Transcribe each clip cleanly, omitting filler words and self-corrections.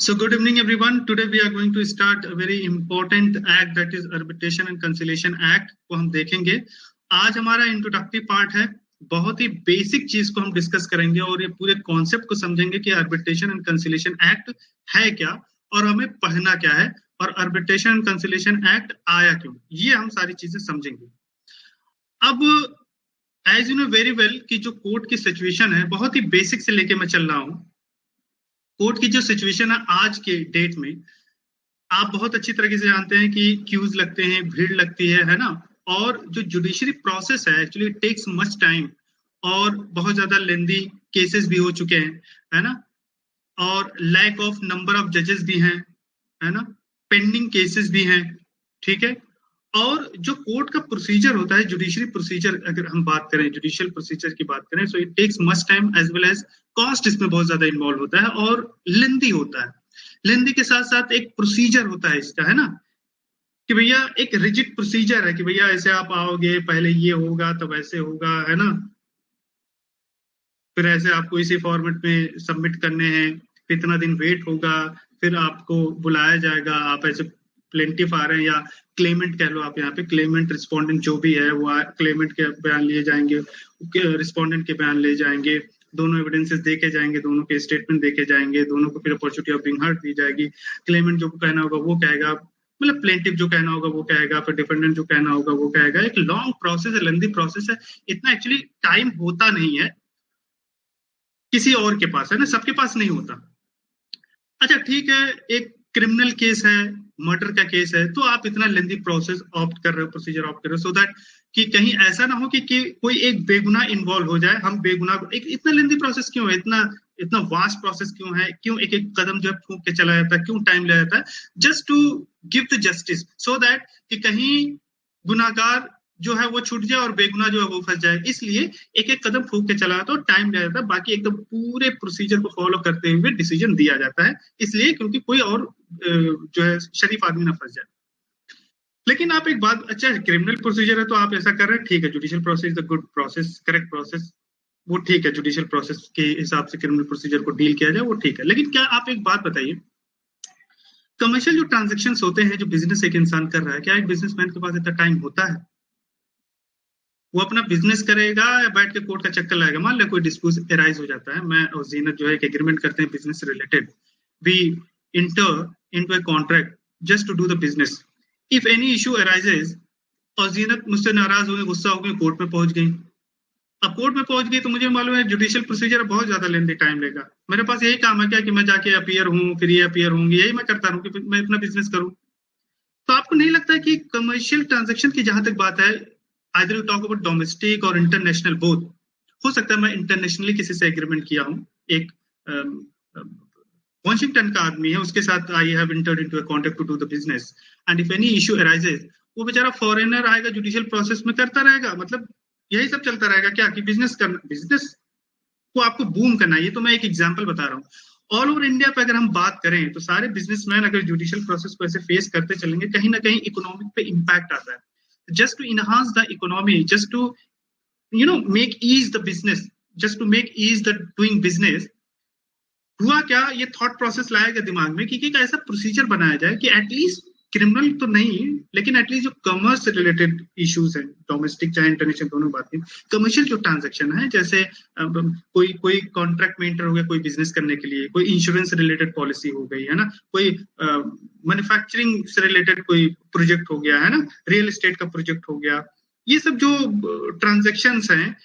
So good evening, everyone. Today we are going to start a very important act, that is Arbitration and Conciliation Act को हम देखेंगे। आज हमारा introductive part है, बहुत ही basic चीज को हम डिस्कस करेंगे और ये पूरे कॉन्सेप्ट को समझेंगे कि आर्बिट्रेशन एंड कंसिलिएशन एक्ट है क्या और हमें पढ़ना क्या है और आर्बिट्रेशन एंड कंसिलिएशन एक्ट आया क्यों, ये हम सारी चीजें समझेंगे। अब as you know very well कि जो कोर्ट की सिचुएशन है, बहुत ही बेसिक से लेके मैं चल रहा हूँ। कोर्ट की जो सिचुएशन है आज के डेट में, आप बहुत अच्छी तरीके से जानते हैं कि क्यूज लगते हैं, भीड़ लगती है ना। और जो जुडिशरी प्रोसेस है एक्चुअली टेक्स मच टाइम और बहुत ज्यादा लेंदी केसेस भी हो चुके हैं, है ना। और लैक ऑफ नंबर ऑफ जजेस भी हैं, है ना। पेंडिंग केसेस भी हैं, ठीक है। और जो कोर्ट का प्रोसीजर होता है, जुडिशरी प्रोसीजर, अगर हम बात करें जुडिशियल प्रोसीजर की बात करें, so it takes much time as well as cost इसमें बहुत ज्यादा इन्वॉल्व होता है और लेंदी होता है। लेंदी के साथ साथ एक प्रोसीजर होता है इसका, है ना, कि भैया एक रिजिड प्रोसीजर है कि भैया ऐसे आप आओगे, पहले ये होगा तब ऐसे होगा, है ना। फिर ऐसे आपको इसी फॉर्मेट में सबमिट करने हैं, कितना दिन वेट होगा, फिर आपको बुलाया जाएगा। आप ऐसे प्लेंटिफ आ रहे हैं या क्लेमेंट कह लो आप, यहाँ पे क्लेमेंट रिस्पोंडेंट जो भी है वो क्लेमेंट के बयान लिए जाएंगे, रिस्पोंडेंट के बयान ले जाएंगे, दोनों एविडेंसेस देखे जाएंगे, दोनों के स्टेटमेंट देखे जाएंगे, दोनों को फिर अपॉर्चुनिटी ऑफ बिंग हर्ड दी जाएगी। क्लेमेंट जो कहना होगा वो कहेगा, मतलब प्लेंटिफ जो कहना होगा वो कहेगा, फिर डिफेंडेंट जो कहना होगा वो कहेगा। एक लॉन्ग प्रोसेस है, लेंदी प्रोसेस है। इतना एक्चुअली टाइम होता नहीं है किसी और के पास, है ना, सबके पास नहीं होता। अच्छा ठीक है, एक क्रिमिनल केस है, मर्डर का केस है, तो आप इतना लेंदी प्रोसेस ऑप्ट कर रहे हो, प्रोसीजर ऑप्ट कर रहे हो, सो दैट कि कहीं ऐसा ना हो कि कोई एक बेगुनाह इन्वॉल्व हो जाए। हम बेगुनाह, एक इतना लेंदी प्रोसेस क्यों है, इतना इतना वास्ट प्रोसेस क्यों है, क्यों एक एक कदम जो है फूंक के चला जाता है, क्यों टाइम ले जाता है, just to give the justice, so that कि कहीं गुनाहगार जो है वो छूट जाए और बेगुनाह जो है वो फंस जाए। इसलिए एक एक कदम फूंक के चला जाता है, टाइम ले जाता है, बाकी एकदम पूरे प्रोसीजर को फॉलो करते हुए डिसीजन दिया जाता है, इसलिए क्योंकि कोई और जो है शरीफ आदमी ना फंस जाए। लेकिन आप एक बात, अच्छा क्रिमिनल प्रोसीजर है तो आप ऐसा कर रहे हैं, ठीक है, judicial process the good process, correct process, वो ठीक है, जुडिशियल प्रोसेस के हिसाब से क्रिमिनल प्रोसीजर को डील किया जाए, वो ठीक है। लेकिन क्या आप एक बात बताइए, कमर्शियल जो ट्रांजेक्शन होते हैं, जो बिजनेस एक इंसान कर रहा है, क्या एक बिजनेसमैन के पास इतना टाइम होता है? वो अपना बिजनेस करेगा या बैठ के कोर्ट का चक्कर लगाएगा? मान लो कोई डिस्प्यूट एराइज हो जाता है, मैं और जीनत जो है एक एग्रीमेंट करते हैं business related, we enter into a contract just to do the business. If any issue arises और जीनत मुझसे नाराज हो गई, गुस्सा हो गई, कोर्ट में पहुंच गई। अब कोर्ट में पहुंच गई तो मुझे मालूम है जुडिशियल प्रोसीजर बहुत ज्यादा लेंदी टाइम लेगा। मेरे पास यही काम है क्या कि मैं जाके अपीयर हूँ, फिर ये अपीयर होंगे, यही मैं करता रहूँ कि मैं अपना बिजनेस करूँ। तो आपको नहीं लगता है कि कमर्शियल ट्रांजेक्शन की जहां तक बात है, either you talk about domestic और इंटरनेशनल बोथ, हो सकता है मैं इंटरनेशनली किसी से एग्रीमेंट किया हूँ, एक वॉशिंगटन का आदमी है, उसके साथ I have entered into a contract to do the business, and if any issue arises, वो बेचारा फॉरेनर आएगा, जुडिशियल प्रोसेस में करता रहेगा, मतलब यही सब चलता रहेगा क्या कि बिजनेस करना, बिजनेस को आपको बूम करना है। ये तो मैं एक एग्जांपल बता रहा हूँ। ऑल ओवर इंडिया पे अगर हम बात करें तो सारे बिजनेसमैन अगर जुडिशियल प्रोसेस को ऐसे फेस करते चलेंगे, कहीं ना कहीं इकोनॉमिक पे इम्पैक्ट आता है। Just to enhance the economy, just to make ease the business, just to make ease the doing business, हुआ क्या, ये थॉट प्रोसेस लाया गया दिमाग में कि एक ऐसा प्रोसीजर बनाया जाए कि एटलीस्ट क्रिमिनल तो नहीं, लेकिन एटलीस्ट जो कमर्स से रिलेटेड इश्यूज हैं, डोमेस्टिक चाहे इंटरनेशनल, दोनों बात है, कमर्शियल जो ट्रांजैक्शन है, जैसे कोई कॉन्ट्रैक्ट में एंटर हो गया कोई बिजनेस करने के लिए, कोई इंश्योरेंस रिलेटेड पॉलिसी हो गई, है ना, कोई मैन्युफैक्चरिंग से रिलेटेड कोई प्रोजेक्ट हो गया, है ना, रियल एस्टेट का प्रोजेक्ट हो गया, ये सब जो ट्रांजेक्शन हैं,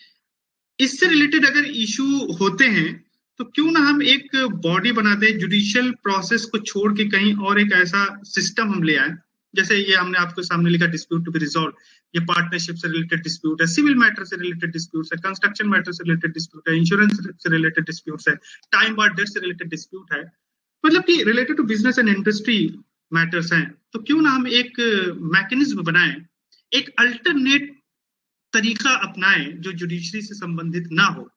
इससे रिलेटेड अगर इशू होते हैं तो क्यों ना हम एक बॉडी बना दें, जुडिशियल प्रोसेस को छोड़ के कहीं और एक ऐसा सिस्टम हम ले आए। जैसे ये हमने आपके सामने लिखा, डिस्प्यूट टू बी रिजॉल्व, ये पार्टनरशिप से रिलेटेड डिस्प्यूट है, सिविल मैटर से रिलेटेड डिस्प्यूट है, कंस्ट्रक्शन मैटर से रिलेटेड डिस्प्यूट है, इंश्योरेंस से रिलेटेड डिस्प्यूट है, टाइम बार डेट से रिलेटेड डिस्प्यूट है, मतलब कि related to business and industry matters हैं। तो क्यों ना हम एक मैकेनिज्म बनाएं, एक अल्टरनेट तरीका अपनाएं जो जुडिशरी से संबंधित ना हो।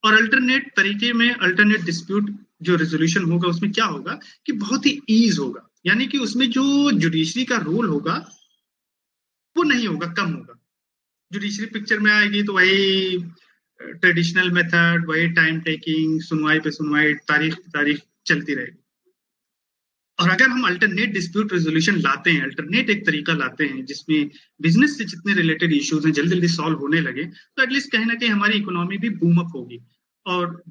और अल्टरनेट तरीके में अल्टरनेट डिस्प्यूट जो रेजोल्यूशन होगा उसमें क्या होगा कि बहुत ही ईज होगा, यानी कि उसमें जो जुडिशरी का रोल होगा वो नहीं होगा, कम होगा। जुडिशरी पिक्चर में आएगी तो वही ट्रेडिशनल मेथड, वही टाइम टेकिंग, सुनवाई पे सुनवाई, तारीख चलती रहेगी। और अगर हम अल्टरनेट डिस्प्यूट रेजोल्यूशन लाते हैं, अल्टरनेट एक तरीका लाते हैं जिसमें बिजनेस से जितने रिलेटेड इश्यूज हैं जल्दी जल्दी सॉल्व होने लगे, तो एटलीस्ट कहीं ना कहीं हमारी इकोनॉमी भी बूम अप होगी। और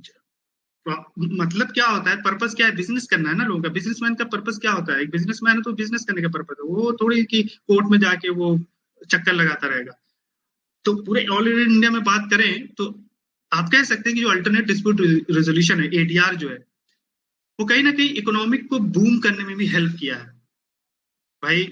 मतलब क्या होता है, पर्पस क्या है, बिजनेस करना है ना लोगों का। बिजनेसमैन का पर्पस क्या होता है, एक बिजनेसमैन है तो बिजनेस करने का पर्पस है, वो थोड़ी कि कोर्ट में जाके वो चक्कर लगाता रहेगा। तो पूरे ऑल इंडिया में बात करें तो आप कह सकते हैं कि जो अल्टरनेट डिस्प्यूट रेजोल्यूशन है, एडीआर जो है, वो कहीं ना कहीं इकोनॉमिक को बूम करने में भी हेल्प किया है। भाई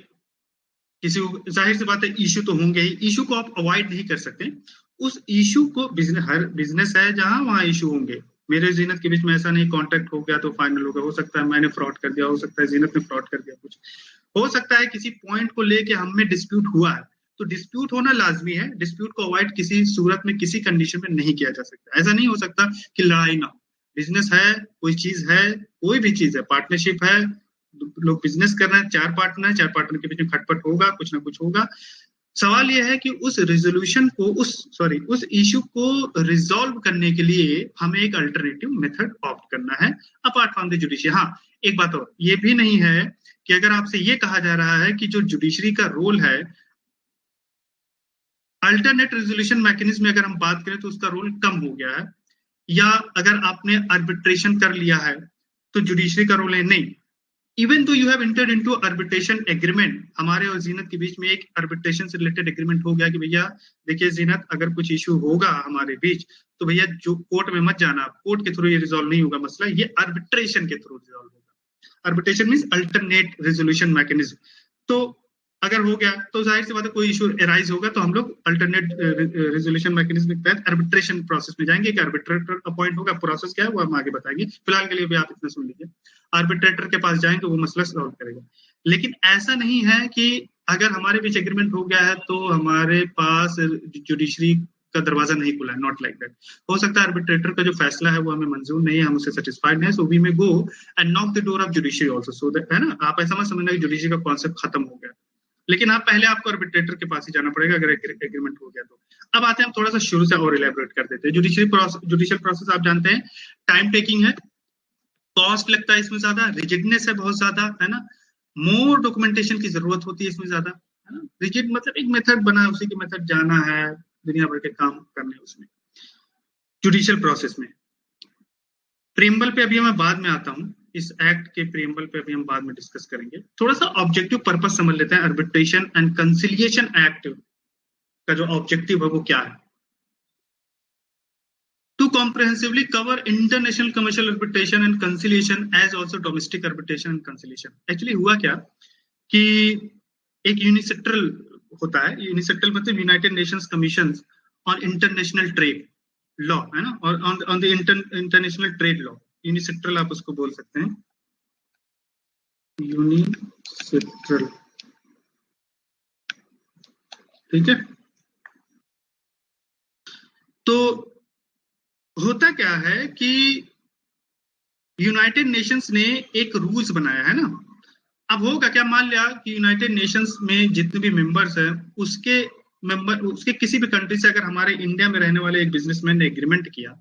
किसी को जाहिर सी बात है इशू तो होंगे ही, इशू को आप अवॉइड नहीं कर सकते। उस इशू को बिजनेस, हर बिजनेस है जहां वहां इशू होंगे। मेरे जीनत के बीच में ऐसा नहीं कॉन्ट्रैक्ट हो गया तो फाइनल हो गया, हो सकता है मैंने फ्रॉड कर दिया, हो सकता है जीनत ने फ्रॉड कर दिया, कुछ हो सकता है किसी पॉइंट को लेके हम में डिस्प्यूट हुआ है। तो डिस्प्यूट होना लाजमी है, डिस्प्यूट को अवॉइड किसी सूरत में किसी कंडीशन में नहीं किया जा सकता। ऐसा नहीं हो सकता कि लड़ाई ना हो। बिजनेस है, कोई चीज है, कोई भी चीज है, पार्टनरशिप है, लोग बिजनेस कर रहे हैं, चार पार्टनर के बीच में खटपट होगा, कुछ ना कुछ होगा। सवाल यह है कि उस रेजोल्यूशन को, उस इश्यू को रिजॉल्व करने के लिए हमें एक अल्टरनेटिव मेथड ऑप्ट करना है अपार्ट फ्रॉम द जुडिशियरी। हाँ, एक बात और, ये भी नहीं है कि अगर आपसे ये कहा जा रहा है कि जो जुडिशरी का रोल है, अल्टरनेट रेजोल्यूशन मैकेनिज्म में अगर हम बात करें तो उसका रोल कम हो गया है, या अगर आपने आर्बिट्रेशन कर लिया है तो जुडिशरी का रोल है, नहीं। Even though you have entered into arbitration agreement, हमारे और जीनत के बीच में एक आर्बिट्रेशन से रिलेटेड एग्रीमेंट हो गया कि भैया देखिए जीनत, अगर कुछ इशू होगा हमारे बीच तो भैया जो कोर्ट में मत जाना, कोर्ट के थ्रू ये रिजॉल्व नहीं होगा मसला, ये आर्बिट्रेशन के थ्रू रिजॉल्व होगा। Arbitration means alternate resolution mechanism. तो अगर हो गया तो जाहिर सी बात है कोई इशू एराइज होगा तो हम लोग अल्टरनेट रेजोल्यूशन मैकेनिज्म के तहत आर्बिट्रेशन प्रोसेस में जाएंगे। कि आर्बिट्रेटर अपॉइंट होगा, प्रोसेस क्या है वो हम आगे बताएंगे, फिलहाल के लिए भी आप इतना सुन लीजिए। आर्बिट्रेटर के पास जाएंगे, वो मसला सॉल्व करेगा। लेकिन ऐसा नहीं है कि अगर हमारे बीच एग्रीमेंट हो गया है तो हमारे पास जुडिशरी का दरवाजा नहीं खुला है, नॉट लाइक दैट। हो सकता है आर्बिट्रेटर का जो फैसला है वो हमें मंजूर नहीं है, हम उससे सेटिस्फाइड नहीं, so we may go and knock the door of judiciary also, so that, है ना, आप ऐसा मत समझना कि जुडिशरी का कॉन्सेप्ट खत्म हो गया। लेकिन आप पहले आपको आर्बिट्रेटर के पास ही जाना पड़ेगा अगर एग्रीमेंट हो गया तो। अब आते हैं, हम थोड़ा सा शुरू से और इलेबोरेट कर देते हैं। जुडिशियल प्रोसेस आप जानते हैं टाइम टेकिंग है, कॉस्ट लगता है इसमें ज्यादा, रिजिडनेस है बहुत ज्यादा, है ना, मोर डॉक्यूमेंटेशन की जरूरत होती है इसमें ज्यादा, है ना। रिजिड मतलब एक मेथड बना है, उसी के मेथड जाना है, दुनिया भर के काम करने उसमें जुडिशियल प्रोसेस में। प्रीएम्बल पे अभी मैं बाद में आता हूँ, इस एक्ट के प्रीएम्बल पे अभी हम बाद में डिस्कस करेंगे। थोड़ा सा ऑब्जेक्टिव पर्पस समझ लेते हैं। आर्बिट्रेशन एंड कंसिलिएशन एक्ट का जो ऑब्जेक्टिव है वो क्या है? To comprehensively cover international commercial arbitration and conciliation as also domestic arbitration and conciliation. Actually हुआ क्या कि एक यूनिसेट्रल होता है, यूनिसेट्रल मतलब United Nations Commission on International trade Law, है ना, और on the international trade law, UNCITRAL आप उसको बोल सकते हैं, यूनिसेट्रल, ठीक है। तो होता क्या है कि यूनाइटेड नेशंस ने एक रूल्स बनाया है ना। अब होगा क्या, मान लिया कि यूनाइटेड नेशंस में जितने भी मेंबर्स हैं उसके किसी भी कंट्री से अगर हमारे इंडिया में रहने वाले एक बिजनेसमैन ने एग्रीमेंट किया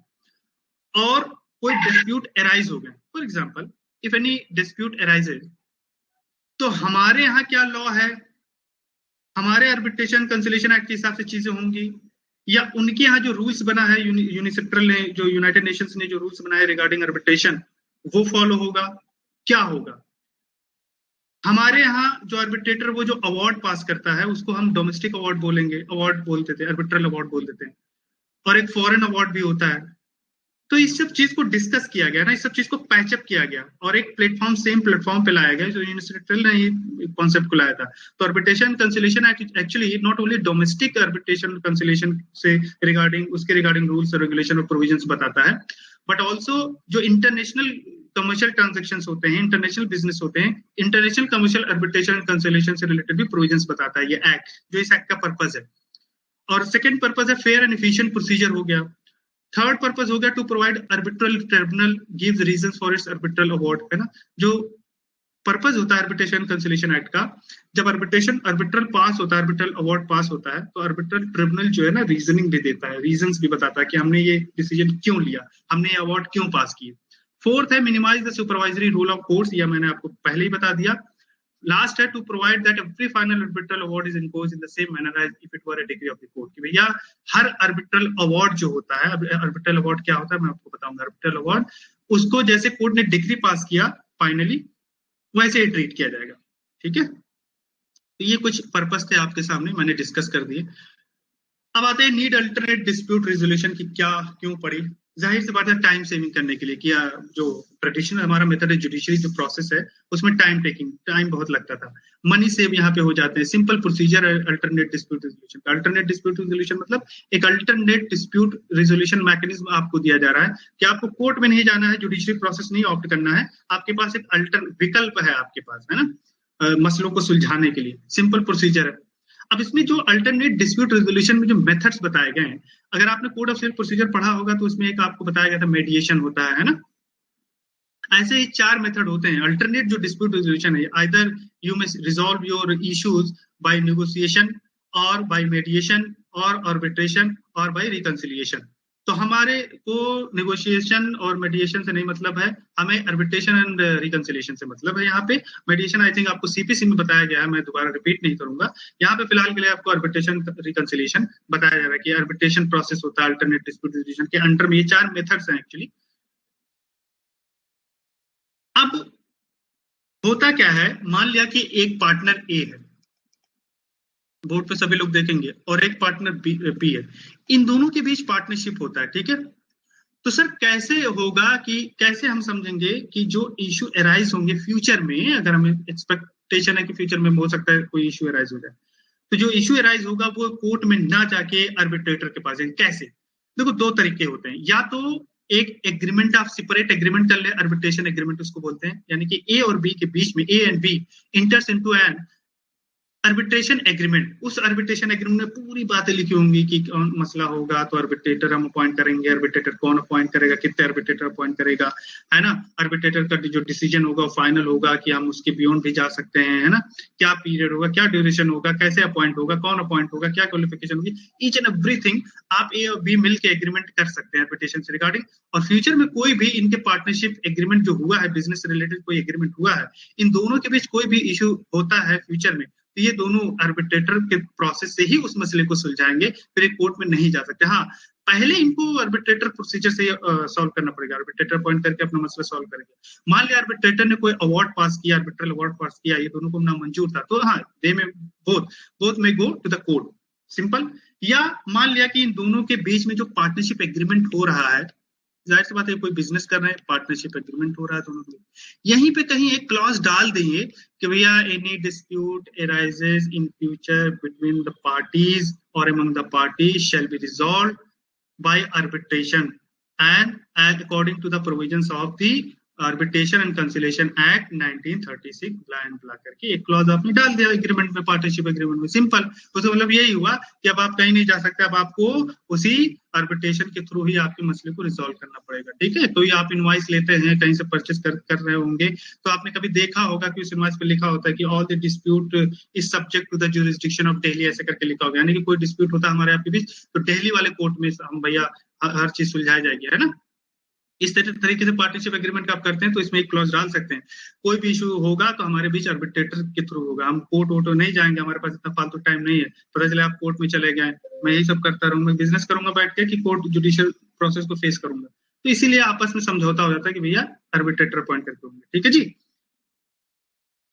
और कोई डिस्प्यूट अराइज हो गया, for example if any dispute arises, तो हमारे यहाँ क्या लॉ है, हमारे आर्बिट्रेशन कंसिलिएशन एक्ट के हिसाब से चीजें होंगी, या उनके यहाँ जो रूल्स बना है यूनिसेट्रल ने, जो यूनाइटेड नेशंस ने जो रूल्स बनाए रिगार्डिंग आर्बिट्रेशन, वो फॉलो होगा? क्या होगा? हमारे यहाँ जो आर्बिट्रेटर वो जो अवार्ड पास करता है उसको हम डोमेस्टिक अवार्ड बोलेंगे, अवार्ड बोलते थे, आर्बिट्रल अवार्ड बोल देते हैं, और एक फॉरेन अवार्ड भी होता है। तो इस सब चीज को डिस्कस किया गया ना, इस सब चीज को पैचअप किया गया और एक प्लेटफॉर्म, सेम प्लेटफॉर्म पे लाया गया जो यूनिसेट्रल ने ये कॉन्सेप्ट को लाया था। तो arbitration conciliation actually not only domestic arbitration conciliation से रिगार्डिंग रूल्स और रेगुलेशन और प्रोविजंस बताता है, बट ऑल्सो जो इंटरनेशनल कमर्शियल ट्रांजेक्शंस होते हैं, इंटरनेशनल बिजनेस होते हैं, international commercial arbitration and conciliation से रिलेटेड भी प्रोविजंस बताता है ये एक्ट, जो इस एक्ट का पर्पज है। और सेकंड पर्पज है फेयर एंड एफिशिएंट प्रोसीजर हो गया। थर्ड पर्पज हो गया to provide arbitral tribunal gives reasons for its arbitral award, है ना। जो पर्पज होता है आर्बिट्रेशन कंसिलिएशन एक्ट का, जब आर्बिट्रल पास होता है, आर्बिट्रल अवार्ड पास होता है, तो आर्बिट्रल ट्रिब्यूनल जो है ना रीजनिंग भी देता है, रीजंस भी बताता है कि हमने ये डिसीजन क्यों लिया, हमने ये अवार्ड क्यों पास किए। फोर्थ है minimise the supervisory role of courts, यह मैंने आपको पहले ही बता दिया। लास्ट है to provide that every final arbitral award is imposed in the same manner as if it were a degree of the court, कि भैया हर आर्बिट्रल अवार्ड जो होता है, आर्बिट्रल अवार्ड क्या होता है मैं आपको बताऊंगा। आर्बिट्रल अवार्ड उसको जैसे कोर्ट ने डिग्री पास किया फाइनली, वैसे ही ट्रीट किया जाएगा, ठीक है। तो ये कुछ पर्पस थे आपके सामने, मैंने डिस्कस कर दिए। अब आते हैं नीड अल्टरनेट डिस्प्यूट रेजोल्यूशन की क्या क्यों पड़ी। जाहिर सी बात है टाइम सेविंग करने के लिए किया। जो ट्रेडिशनल हमारा मेथड है जुडिशरी जो प्रोसेस है उसमें टाइम बहुत लगता था, मनी सेव यहाँ पे हो जाते हैं। सिंपल प्रोसीजर है alternate dispute resolution. Alternate dispute resolution मतलब एक अल्टरनेट डिस्प्यूट रेजोल्यूशन मैकेनिज्म आपको दिया जा रहा है कि आपको कोर्ट में नहीं जाना है, जुडिशरी प्रोसेस नहीं ऑप्ट करना है, आपके पास एक विकल्प है आपके पास, है ना, मसलों को सुलझाने के लिए। सिंपल प्रोसीजर है। अब इसमें जो अल्टरनेट डिस्प्यूट रेजोल्यूशन में जो मेथड्स बताए गए हैं, अगर आपने कोड ऑफ सिविल प्रोसीजर पढ़ा होगा तो उसमें एक आपको बताया गया था मेडिएशन होता है ना। ऐसे ही 4 मेथड होते हैं अल्टरनेट जो डिस्प्यूट रेजोल्यूशन है। Either you may resolve your issues by negotiation और बाय मेडिएशन और आर्बिट्रेशन और बाय रिकंसिलिएशन। तो हमारे को नेगोशिएशन और मेडिएशन से नहीं मतलब है, हमें आर्बिट्रेशन एंड रिकंसिलिएशन से मतलब है। यहाँ पे मेडिएशन आई थिंक आपको सीपीसी में बताया गया है, मैं दोबारा रिपीट नहीं करूंगा। यहाँ पे फिलहाल के लिए आपको आर्बिट्रेशन रिकंसिलिएशन बताया जा रहा है कि आर्बिट्रेशन प्रोसेस होता है अल्टरनेट डिस्प्यूट रेजोल्यूशन के अंडर में। ये 4 मेथड्स हैं एक्चुअली। अब होता क्या है, मान लिया कि एक पार्टनर ए है, बोर्ड पे सभी लोग देखेंगे, और एक पार्टनर बी है। इन दोनों के बीच पार्टनरशिप होता है, ठीक है। तो सर कैसे होगा कि कैसे हम समझेंगे कि जो इशू अराइज होंगे फ्यूचर में, अगर हमें एक्सपेक्टेशन है कि फ्यूचर में हो सकता है कोई इशू अराइज हो जाए, तो जो इशू अराइज होगा वो कोर्ट में ना जाके आर्बिट्रेटर के पास जाएंगे। कैसे? देखो 2 तरीके होते हैं। या तो एक एग्रीमेंट, आप सेपरेट एग्रीमेंट कर ले, आर्बिट्रेशन एग्रीमेंट उसको बोलते हैं, यानी कि ए और बी के बीच में, A and B enters into an arbitration agreement. उस आर्बिट्रेशन एग्रीमेंट में पूरी बातें लिखी होंगी कि कौन मसला होगा तो आर्बिट्रेटर हम अपॉइंट करेंगे, आर्बिट्रेटर कौन अपॉइंट करेगा, कितने आर्बिट्रेटर अपॉइंट करेगा, है ना। आर्बिट्रेटर का जो डिसीजन होगा वो फाइनल होगा कि हम उसके बियॉन्ड भी जा सकते हैं, है ना। क्या पीरियड होगा, क्या ड्यूरेशन होगा, कैसे अपॉइंट होगा, कौन अपॉइंट होगा, क्या क्वालिफिकेशन होगी, ईच एंड एवरीथिंग आप ए और बी मिलकर एग्रीमेंट कर सकते हैं आर्बिट्रेशन से रिगार्डिंग। और फ्यूचर में कोई भी इनके पार्टनरशिप एग्रीमेंट जो हुआ है, बिजनेस रिलेटेड कोई एग्रीमेंट हुआ है, इन दोनों के बीच कोई भी इशू होता है फ्यूचर में, तो ये दोनों आर्बिट्रेटर के प्रोसेस से ही उस मसले को सुलझाएंगे, फिर एक कोर्ट में नहीं जा सकते। हाँ, पहले इनको आर्बिट्रेटर प्रोसीजर से सॉल्व करना पड़ेगा, आर्बिट्रेटर अपॉइंट करके अपना मसला सॉल्व करेंगे। मान लिया आर्बिट्रेटर ने कोई अवार्ड पास किया, आर्बिट्रल अवार्ड पास किया, ये दोनों को ना मंजूर था, तो हाँ दे may both may go to the court, simple. या मान लिया कि इन दोनों के बीच में जो पार्टनरशिप एग्रीमेंट हो रहा है, जाहिर सी बात है कोई बिजनेस कर रहे हैं, पार्टनरशिप एग्रीमेंट हो रहा है दोनों में, यहीं पे कहीं एक क्लॉज डाल देंगे कि भैया any dispute arises in future between the parties और among the parties shall be resolved by arbitration and according to the provisions of the arbitration and conciliation act 1936 blah करके एक क्लॉज आपने डाल दिया एग्रीमेंट में, पार्टनरशिप एग्रीमेंट में। Simple, उसका मतलब यही हुआ कि अब आप कहीं नहीं जा सकते, अब आपको उसी आर्बिट्रेशन के थ्रू ही आपके मसले को रिजॉल्व करना पड़ेगा, ठीक है। तो ये आप इनवॉइस लेते हैं, कहीं से परचेस कर रहे होंगे, तो आपने कभी देखा होगा कि उस इनवॉइस पे लिखा होता है कि all the dispute is subject to the jurisdiction of Delhi, ऐसे करके लिखा होगा। यानी कि कोई डिस्प्यूट होता है हमारे आपके बीच, तो दिल्ली वाले कोर्ट में हम भैया हर चीज सुलझाई जाएगी, है ना। इस तरीके से पार्टनरशिप एग्रीमेंट का आप करते हैं तो इसमें एक क्लॉज डाल सकते हैं, कोई भी इशू होगा तो हमारे बीच आर्बिट्रेटर के थ्रू होगा, हम कोर्ट वोट नहीं जाएंगे, हमारे पास इतना फालतू टाइम नहीं है। पता चले आप कोर्ट में चले गए, मैं यही सब करता रहूंगा, बिजनेस करूंगा बैठ के कि कोर्ट जुडिशियल प्रोसेस को फेस करूंगा। तो इसीलिए आपस में समझौता हो जाता है कि भैया आर्बिट्रेटर अपॉइंट करके होंगे, ठीक है जी।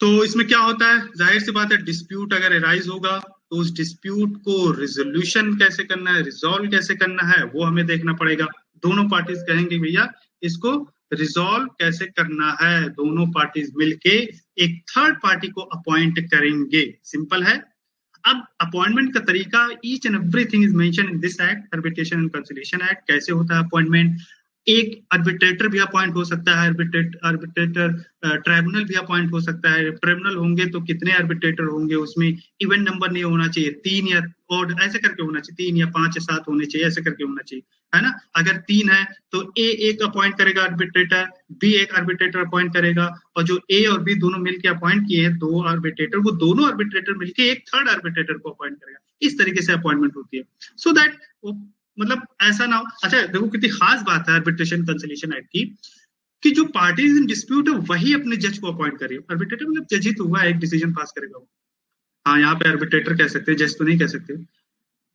तो इसमें क्या होता है, जाहिर सी बात है डिस्प्यूट अगर अराइज होगा तो उस डिस्प्यूट को रिजोल्यूशन कैसे करना है, रिजॉल्व कैसे करना है, वो हमें देखना पड़ेगा। दोनों पार्टीज कहेंगे भैया इसको रिजॉल्व कैसे करना है, दोनों पार्टीज मिलके एक थर्ड पार्टी को अपॉइंट करेंगे, सिंपल है। अब अपॉइंटमेंट का तरीका, each and everything is mention in this act, arbitration and conciliation act. कैसे होता है अपॉइंटमेंट, एक आर्बिट्रेटर भी अपॉइंट हो सकता है, आर्बिट्रेटर ट्राइब्यूनल भी अपॉइंट हो सकता है। ट्राइब्यूनल होंगे तो कितने आर्बिट्रेटर होंगे, उसमें इवन नंबर नहीं होना चाहिए, 3 या और ऐसे करके होना चाहिए, 3 या 5 या 7 होने चाहिए, ऐसे करके होना चाहिए, है ना। अगर 3 है तो ए एक अपॉइंट करेगा आर्बिट्रेटर, बी एक आर्बिट्रेटर अपॉइंट करेगा, और जो ए और बी दोनों मिलकर अपॉइंट किए हैं 2 आर्बिट्रेटर, वो दोनों आर्बिट्रेटर मिलकर एक थर्ड आर्बिट्रेटर को अपॉइंट करेगा। इस तरीके से अपॉइंटमेंट होती है, सो दैट मतलब ऐसा ना हो। अच्छा देखो कितनी खास बात है आर्बिट्रेशन कंसिलिएशन एक्ट की, कि जो पार्टीज इन डिस्प्यूट है वही अपने जज को अपॉइंट करे। आर्बिट्रेटर मतलब जज ही तो हुआ है, एक डिसीजन पास करेगा वो। हाँ, यहाँ पे आर्बिट्रेटर कह सकते हैं, जज तो नहीं कह सकते।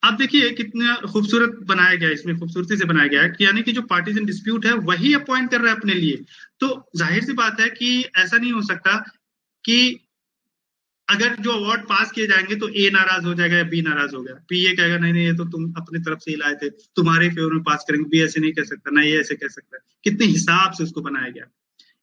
आप देखिए कितना खूबसूरत बनाया गया है, इसमें खूबसूरती से बनाया गया है कि यानी कि जो पार्टीज इन डिस्प्यूट है वही अपॉइंट कर रहा है अपने लिए। तो जाहिर सी बात है कि ऐसा नहीं हो सकता कि अगर जो अवार्ड पास किए जाएंगे तो ए नाराज हो जाएगा या बी नाराज हो गया, बी ये कहेगा नहीं नहीं ये तो तुम अपनी तरफ से ही लाए थे, तुम्हारे फेवर में पास करेंगे, बी ऐसे नहीं कह सकता, ना ये ऐसे कह सकता है। कितने हिसाब से उसको बनाया गया।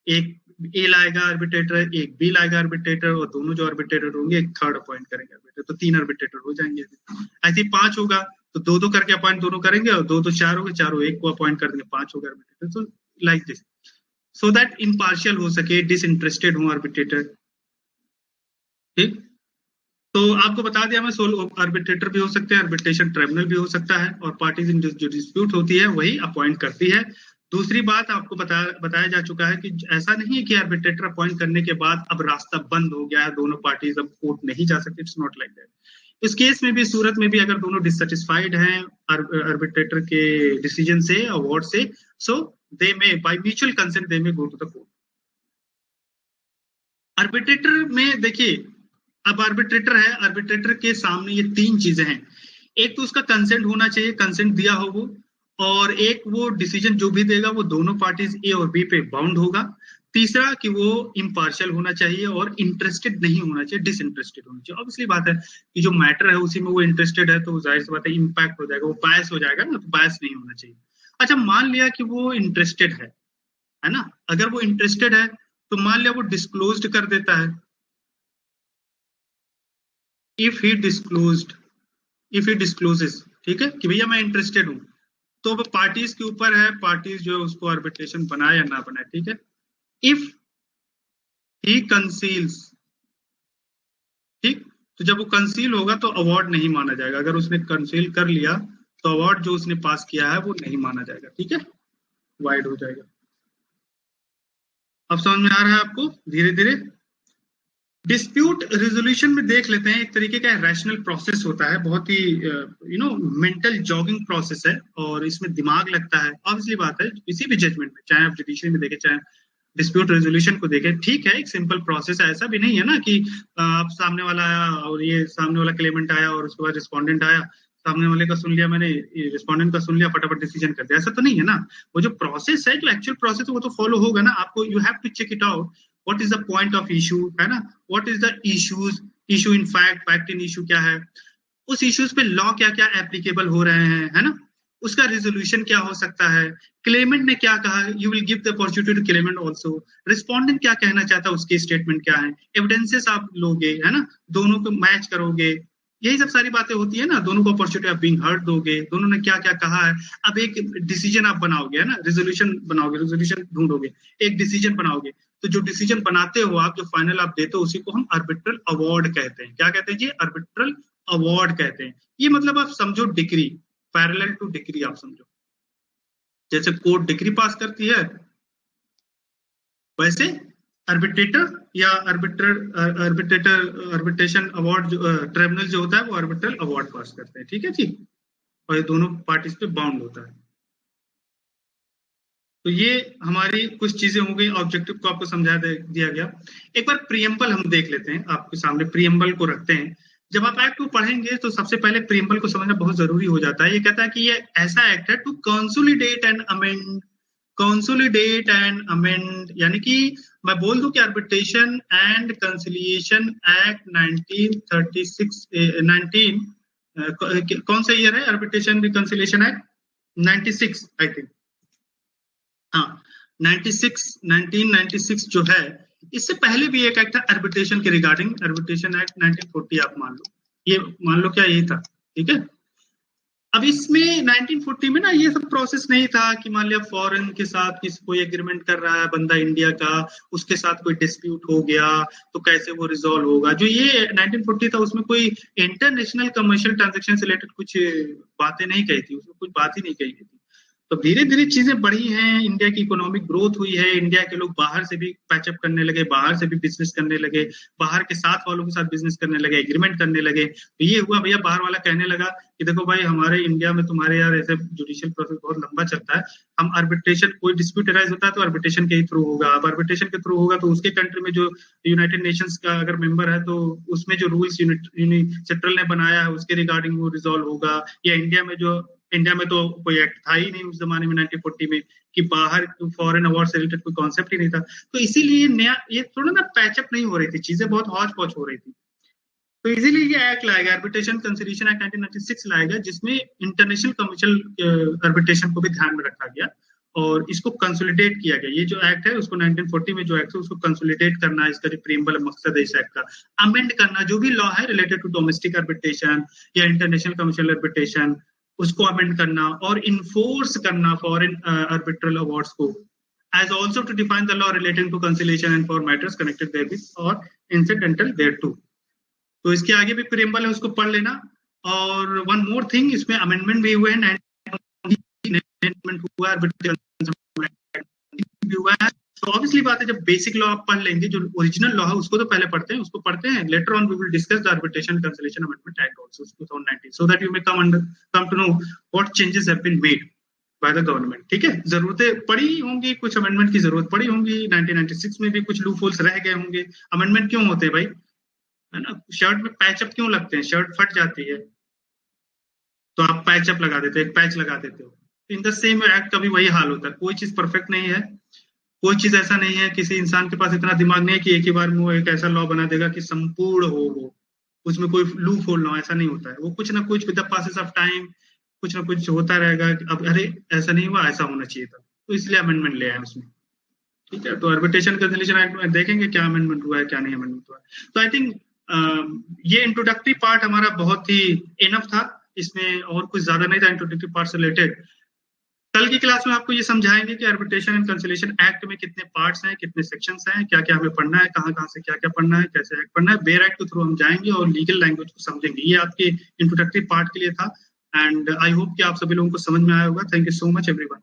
एक ए लाएगा आर्बिट्रेटर, एक बी लाएगा आर्बिट्रेटर, और दोनों जो आर्बिट्रेटर होंगे एक थर्ड अपॉइंट करेंगे आर्बिट्रेटर, तो 3 आर्बिट्रेटर हो जाएंगे। ऐसे ही 5 होगा तो 2-2 करके अपॉइंट दोनों करेंगे, और 2-2 4 हो गए, चारों एक को अपॉइंट कर देंगे, 5 हो गए आर्बिट्रेटर। तो like this, so that impartial हो सके, डिसइंटरेस्टेड हो आर्बिट्रेटर। ठीक, तो आपको बता दिया मैं, सोलो आर्बिट्रेटर भी हो सकते हैं, आर्बिट्रेशन ट्राइब्यूनल भी हो सकता है, और पार्टीज इन जो डिस्प्यूट होती है वही अपॉइंट करती है। दूसरी बात आपको बताया जा चुका है कि ऐसा नहीं है कि आर्बिट्रेटर अपॉइंट करने के बाद अब रास्ता बंद हो गया है, दोनों पार्टीज अब कोर्ट नहीं जा सकती। It's not like that. इस केस में भी, सूरत में भी, अगर दोनों डिससेटिस्फाइड हैं आर्बिट्रेटर के डिसीजन से, अवार्ड से, so they may by mutual consent they may go to the court. Arbitrator में देखिए, अब आर्बिट्रेटर है, आर्बिट्रेटर के सामने ये 3 चीजें हैं। एक तो उसका कंसेंट होना चाहिए, कंसेंट दिया हो वो, और एक वो डिसीजन जो भी देगा वो दोनों पार्टीज ए और बी पे बाउंड होगा। तीसरा कि वो इम्पार्शियल होना चाहिए और इंटरेस्टेड नहीं होना चाहिए, डिसइंटरेस्टेड होना चाहिए। ऑब्वियसली बात है कि जो मैटर है उसी में वो इंटरेस्टेड है, तो जाहिर सी बात है इम्पैक्ट हो जाएगा, वो बायस हो जाएगा ना, तो बायस नहीं होना चाहिए। अच्छा, मान लिया कि वो इंटरेस्टेड है ना, अगर वो इंटरेस्टेड है तो मान लिया वो डिस्क्लोज्ड कर देता है। If he disclosed, if he discloses, ठीक है, कि भैया मैं इंटरेस्टेड हूं, तो वो पार्टीज के ऊपर है, पार्टीज जो है उसको आर्बिट्रेशन बनाए या ना बनाए, ठीक है। इफ ही कंसील्स, ठीक, तो जब वो कंसील होगा तो अवार्ड नहीं माना जाएगा। अगर उसने कंसील कर लिया तो अवार्ड जो उसने पास किया है वो नहीं माना जाएगा, ठीक है, वाइड हो जाएगा। अब समझ में आ रहा है आपको धीरे धीरे। डिस्प्यूट रेजोल्यूशन में देख लेते हैं, एक तरीके का रैशनल प्रोसेस होता है, बहुत ही मेंटल जॉगिंग प्रोसेस है, और इसमें दिमाग लगता है। ऑब्वियसली बात है किसी भी जजमेंट में, चाहे आप जुडिशरी में देखें चाहे डिस्प्यूट रेजोल्यूशन को देखें, ठीक है, एक सिंपल प्रोसेस है। ऐसा भी नहीं है ना कि आप सामने वाला आया और ये सामने वाला क्लेमेंट आया और उसके बाद रिस्पोंडेंट आया, सामने वाले का सुन लिया मैंने, रिस्पोंडेंट का सुन लिया, फटाफट डिसीजन कर दिया, ऐसा तो नहीं है ना। वो जो प्रोसेस है, जो एक्चुअल प्रोसेस है वो तो फॉलो होगा ना। आपको you have to check it out, what is the point of issue, है ना, what is the issues, issue in fact, fact in issue क्या है, उस इश्यूज पे लॉ क्या क्या एप्लीकेबल हो रहे हैं, है ना, उसका रिजोल्यूशन क्या हो सकता है, क्लेमेंट ने क्या कहा, you will give the opportunity to claimant also, respondent क्या कहना चाहता है, उसके स्टेटमेंट क्या है, एविडेंसेस आप लोगे, है ना, दोनों को मैच करोगे, यही सब सारी बातें होती है ना, दोनों को अपॉर्चुनिटी ऑफ बीइंग हर्ड दोगे, दोनों ने क्या क्या कहा है। अब एक डिसीजन आप बनाओगे, है ना, रिजोल्यूशन बनाओगे, रिजोल्यूशन ढूंढोगे, एक डिसीजन बनाओगे, तो जो डिसीजन बनाते हो आप, जो फाइनल आप देते हो, उसी को हम आर्बिट्रल अवार्ड कहते हैं। क्या कहते हैं जी? आर्बिट्रल अवार्ड कहते हैं। ये मतलब आप समझो डिग्री, पैरेलल टू डिग्री आप समझो, जैसे कोर्ट डिग्री पास करती है वैसे आर्बिट्रेटर या आर्बिट्रेशन अवार्ड ट्रिब्यूनल जो होता है वो आर्बिट्रल अवार्ड पास करते हैं, ठीक है जी, और ये दोनों पार्टीज पे बाउंड होता है। तो ये हमारी कुछ चीजें हो गई, ऑब्जेक्टिव को आपको समझा दिया गया। एक बार प्रियम्बल हम देख लेते हैं, आपके सामने प्रियम्बल को रखते हैं। जब आप एक्ट को पढ़ेंगे तो सबसे पहले प्रियम्बल को समझना बहुत जरूरी हो जाता है। ये कहता है कि ये ऐसा एक्ट है to consolidate and amend, consolidate and amend, यानी कि मैं बोल दूं कि आर्बिट्रेशन एंड कंसिलिएशन एक्ट 1936, 19 कौन सा ईयर है arbitration conciliation act? 96 I think, हाँ 96, 1996 जो है, इससे पहले भी एक एक्ट था आर्बिट्रेशन के रिगार्डिंग, आर्बिट्रेशन एक्ट 1940 आप मान लो, ये मान लो क्या यही था, ठीक है। अब इसमें 1940 में ना ये सब प्रोसेस नहीं था कि मान लिया फॉरेन के साथ किसी कोई एग्रीमेंट कर रहा है बंदा इंडिया का, उसके साथ कोई डिस्प्यूट हो गया तो कैसे वो रिजॉल्व होगा। जो ये 1940 था उसमें कोई इंटरनेशनल कमर्शियल ट्रांजैक्शन से रिलेटेड कुछ बातें नहीं कही थी, उसमें कुछ बात ही नहीं कही गई थी। तो धीरे धीरे चीजें बढ़ी हैं, इंडिया की इकोनॉमिक ग्रोथ हुई है, इंडिया के लोग बाहर से भी पैचअप करने लगे, बाहर से भी बिजनेस करने लगे, बाहर के साथ वालों के साथ बिजनेस करने लगे, एग्रीमेंट करने लगे। तो ये हुआ भैया, बाहर वाला कहने लगा कि देखो भाई हमारे इंडिया में तुम्हारे यार ऐसे जुडिशियल प्रोसेस बहुत लंबा चलता है, हम आर्बिट्रेशन, कोई डिस्प्यूट अराइज होता है तो आर्बिट्रेशन के ही थ्रू होगा। अब आर्बिट्रेशन के थ्रू होगा तो उसके कंट्री में जो यूनाइटेड नेशंस का अगर मेंबर है तो उसमें जो रूल्स सेंट्रल ने बनाया है उसके रिगार्डिंग वो रिजॉल्व होगा। या इंडिया में तो कोई एक्ट था ही नहीं उस जमाने में 1940 में कि बाहर फॉरेन अवार्ड से रिलेटेड कोई कॉन्सेप्ट ही नहीं था। तो इसीलिए नया ये थोड़ा ना पैचअप नहीं हो रही थी, चीजें बहुत हौच पौच हो रही थी। तो इजीली ये एक्ट लाएगा, आर्बिट्रेशन कंसिलिएशन एक्ट 1996 लाएगा, जिसमें इंटरनेशनल कमर्शियल आर्बिट्रेशन को भी ध्यान में रखा गया और इसको कंसोलिडेट किया गया। ये जो एक्ट है उसको 1940 में जो एक्ट है उसको कंसोलिडेट करना, इसका प्रीएम्बल मकसद है इस एक्ट का, अमेंड करना, जो भी लॉ है रिलेटेड टू डोमेस्टिक आर्बिट्रेशन या इंटरनेशनल कमर्शियल आर्बिट्रेशन उसको अमेंड करना और इन्फोर्स करना फॉरेन आर्बिट्रल अवार्ड्स को, as also to define the law relating to conciliation and for matters connected therewith or incidental thereto। तो इसके आगे भी प्रीएम्बल है, उसको पढ़ लेना। और वन मोर थिंग, इसमें अमेंडमेंट भी हुए हैं, तो ऑब्वियसली बात है जब बेसिक लॉ आप पढ़ लेंगे, जो ओरिजिनल लॉ है उसको तो पहले पढ़ते हैं, उसको पढ़ते हैं। Later on we will discuss the arbitration conciliation amendment act also 2019 so that you may come to know what changes have been made by the government. ठीक है, जरूरतें पड़ी होंगी, कुछ अमेंडमेंट की जरूरत पड़ी होंगी, 1996 में भी कुछ लूप होल्स रह गए होंगे। अमेंडमेंट क्यों होते हैं भाई, है ना, शर्ट में पैचअप क्यों लगते हैं, शर्ट फट जाती है तो आप पैचअप लगा देते हो, एक पैच लगा देते हो। इन द सेम एक्ट का भी वही हाल होता है, कोई चीज परफेक्ट नहीं है, कोई चीज ऐसा नहीं है, किसी इंसान के पास इतना दिमाग नहीं है कि एक ही बार में वो एक ऐसा लॉ बना देगा कि संपूर्ण हो वो, उसमें कोई लूप होल ना हो, ऐसा नहीं होता है। वो कुछ ना कुछ with the passes of time कुछ ना कुछ होता रहेगा, अब अरे ऐसा नहीं हुआ, ऐसा होना चाहिए था, तो इसलिए अमेंडमेंट ले आए उसमें। ठीक है, तो आर्बिट्रेशन कंसिलिएशन एक्ट में देखेंगे क्या अमेंडमेंट हुआ है क्या नहीं अमेंडमेंट हुआ है। तो आई थिंक ये इंट्रोडक्टरी पार्ट हमारा बहुत ही इनफ था, इसमें और कुछ ज्यादा नहीं था इंट्रोडक्टरी पार्ट से रिलेटेड। कल की क्लास में आपको ये समझाएंगे कि आर्बिट्रेशन एंड कंसिलिएशन एक्ट में कितने पार्ट्स हैं, कितने सेक्शंस हैं, क्या क्या हमें पढ़ना है, कहाँ कहाँ से क्या क्या पढ़ना है, कैसे एक्ट पढ़ना है। बेयर एक्ट के थ्रू हम जाएंगे और लीगल लैंग्वेज को समझेंगे। ये आपके इंट्रोडक्टरी पार्ट के लिए था एंड आई होप कि आप सभी लोगों को समझ में आया होगा। Thank you so much everyone.